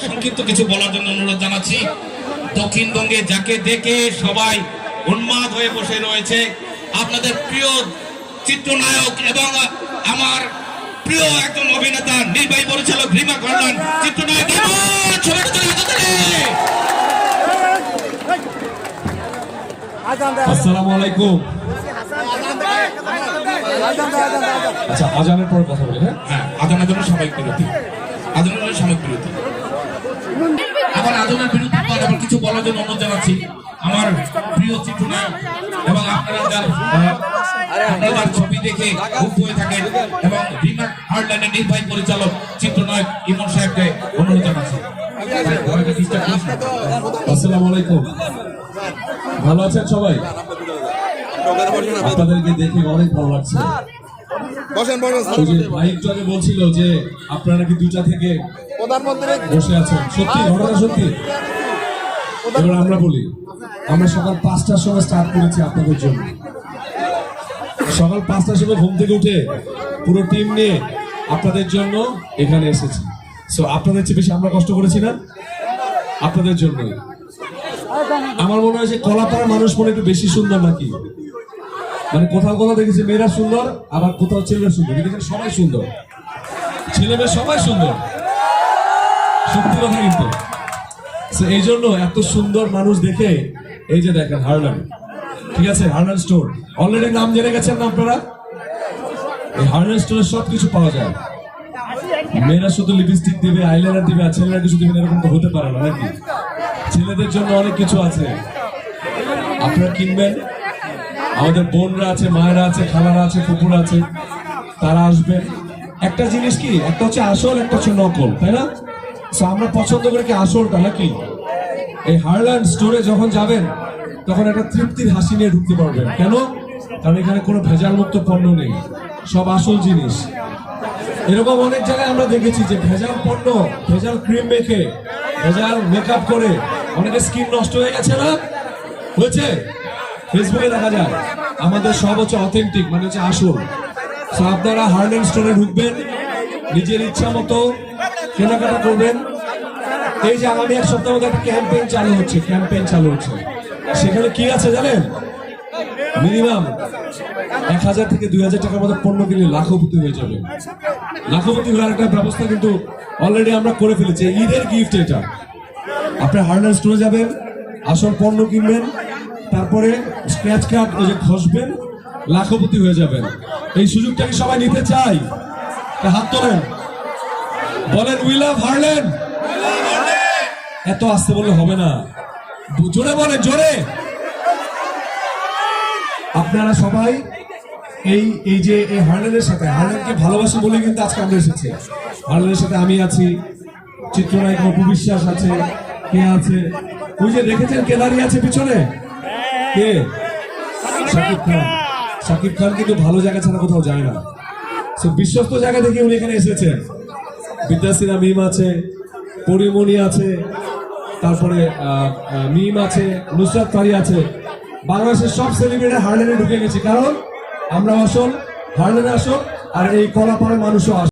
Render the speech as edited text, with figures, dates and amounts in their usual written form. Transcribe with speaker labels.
Speaker 1: সংক্ষিপ্ত কিছু বলার জন্য অনুরোধ জানাচ্ছি। দক্ষিণবঙ্গে যাকে দেখে সবাই উন্মাদ হয়ে বসে রয়েছে, আপনাদের প্রিয় চিত্রনায়ক এবং আমার প্রিয় একজন অভিনেতা নির্বাহী পরিচালক রিমা কর্ণন, চিত্রনায়ক
Speaker 2: আসসালামু আলাইকুম। আচ্ছা, আজানের পর কথা বলি।
Speaker 1: হ্যাঁ, আজানের জন্য সাময়িক বিরতি, আজানের জন্য সাময়িক বিরতি। আবার আজানের বিরতি পর আবার কিছু বলার জন্য অনুরোধ জানাচ্ছি আমার প্রিয় চিত্রনায়ক এবং আপনারা যার ছবি দেখে মুগ্ধ হয়ে থাকেন এবং রিমা হার্টল্যান্ডের নির্বাহী পরিচালক চিত্রনায়ক ইমন সাহেবকে অনুরোধ জানাচ্ছি।
Speaker 2: আসসালামু আলাইকুম, ভালো আছেন সবাই? আপনাদেরকে দেখে অনেক ভালো লাগছে। মাইক বলছিল যে আপনারা নাকি 2টা থেকে বসে আছেন, সত্যি ঘটনা সত্যি? এবার আমরা বলি, আমরা সকাল 5টার সময় স্টার্ট করেছি আপনাদের জন্য। সকাল 5টার সময় ঘুম থেকে উঠে পুরো টিম নিয়ে আপনাদের জন্য এখানে এসেছি। সো আপনাদের চেয়ে বেশি আমরা কষ্ট করেছি না? আপনাদের জন্যই। আমার মনে হয় যে কলাপাড়ার মানুষ মনে একটু বেশি সুন্দর নাকি? মানে কোথাও কোথাও দেখেছি মেয়েরা সুন্দর, আবার কোথাও ছেলেরা সুন্দর, কিন্তু সবাই সুন্দর, ছেলে মেয়ে সবাই সুন্দর, সত্যি কথা। কিন্তু এই জন্য এত সুন্দর মানুষ দেখে এই যে দেখেন হার্ল্যান্ড, ঠিক আছে, হার্ল্যান্ড স্টোর অলরেডি নাম জেনে গেছেন না আপনারা? এই হার্ল্যান্ড স্টোরে সবকিছু পাওয়া যায়। মেয়েরা শুধু লিপস্টিক দিবে, আইলাইনার দিবে, আর ছেলেরা কিছু দিবেন এরকম তো হতে পারে না নাকি? ছেলেদের জন্য অনেক কিছু আছে, আপনারা কিনবেন। আমাদের বোনরা আছে, মায়েরা আছে, খালারা আছে, ফুপুরা আছে, তারা আসবেন। একটা জিনিস কি, একটা হচ্ছে আসল, একটা হচ্ছে নকল, তাই না? আমরা পছন্দ করি কি আসলটা নাকি? এই হার্ল্যান্ড স্টোরে যখন যাবেন তখন একটা তৃপ্তির হাসি নিয়ে ঢুকতে পারবেন। কেন? কারণ এখানে কোনো ভেজাল মুক্ত পণ্য নেই, সব আসল জিনিস। এরকম অনেক জায়গায় আমরা দেখেছি যে ভেজাল পণ্য, ভেজাল ক্রিম মেখে, ভেজাল মেকআপ করে অনেকের স্কিন নষ্ট হয়ে গেছে না? হয়েছে? ফেসবুকে দেখা যায়। আমাদের সব হচ্ছে অথেন্টিক, মানে হচ্ছে আসল। আপনারা হার্ল্যান্ড স্টোরে ঢুকবেন, নিজের ইচ্ছা মতো কেনাকাটা করবেন। এই যে আগামী 1 সপ্তাহের মধ্যে একটা ক্যাম্পেইন চালু হচ্ছে। সেখানে কি আছে জানেন? মিনিমাম 1000 থেকে 2000 টাকার মতো পণ্য কিনলে লাখপতি হয়ে যাবে। লাখপতি হওয়ার একটা ব্যবস্থা কিন্তু অলরেডি আমরা করে ফেলেছি। ঈদের গিফট এটা। আপনার হার্ল্যান্ড স্টোরে যাবেন, আসল পণ্য কিনবেন, তারপরে স্ক্র্যাচ কার্ড ওই যে ঘষবেন, লাখপতি হয়ে যাবেন। এই সুযোগটা কি সবাই নিতে চাই? হাত তোলেন, বলেন উই লাভ হার্ল্যান্ড। এত আসতে বললে হবে না, জোরে বলেন, জোরে। আপনারা সবাই এই যে এই হার্ল্যান্ডের সাথে, হার্ল্যান্ডকে ভালোবাসি বলে কিন্তু আজকে আমরা এসেছি। হার্ল্যান্ডের সাথে আমি আছি, চিত্রনায়ক অপু বিশ্বাস আছে, কে আছে, ওই যে দেখেছেন কে দাঁড়িয়ে আছে পিছনে, কে? শাকিব খান। শাকিব খান কিন্তু ভালো জায়গা ছাড়া কোথাও যায় না। বিশ্বস্ত জায়গা থেকে উনি এখানে এসেছেন। বিদ্যাসিনা মিম আছে, পরিমণি আছে, তারপরে মিম আছে, নুসরাত ফারি আছে। বাংলাদেশের সব সেলিব্রিটি হার্ল্যান্ডে ঢুকে গেছে, কারণ আমরা আসল, হার্ল্যান্ডে আসল, আর এই কলাপাড়ার মানুষও আসল।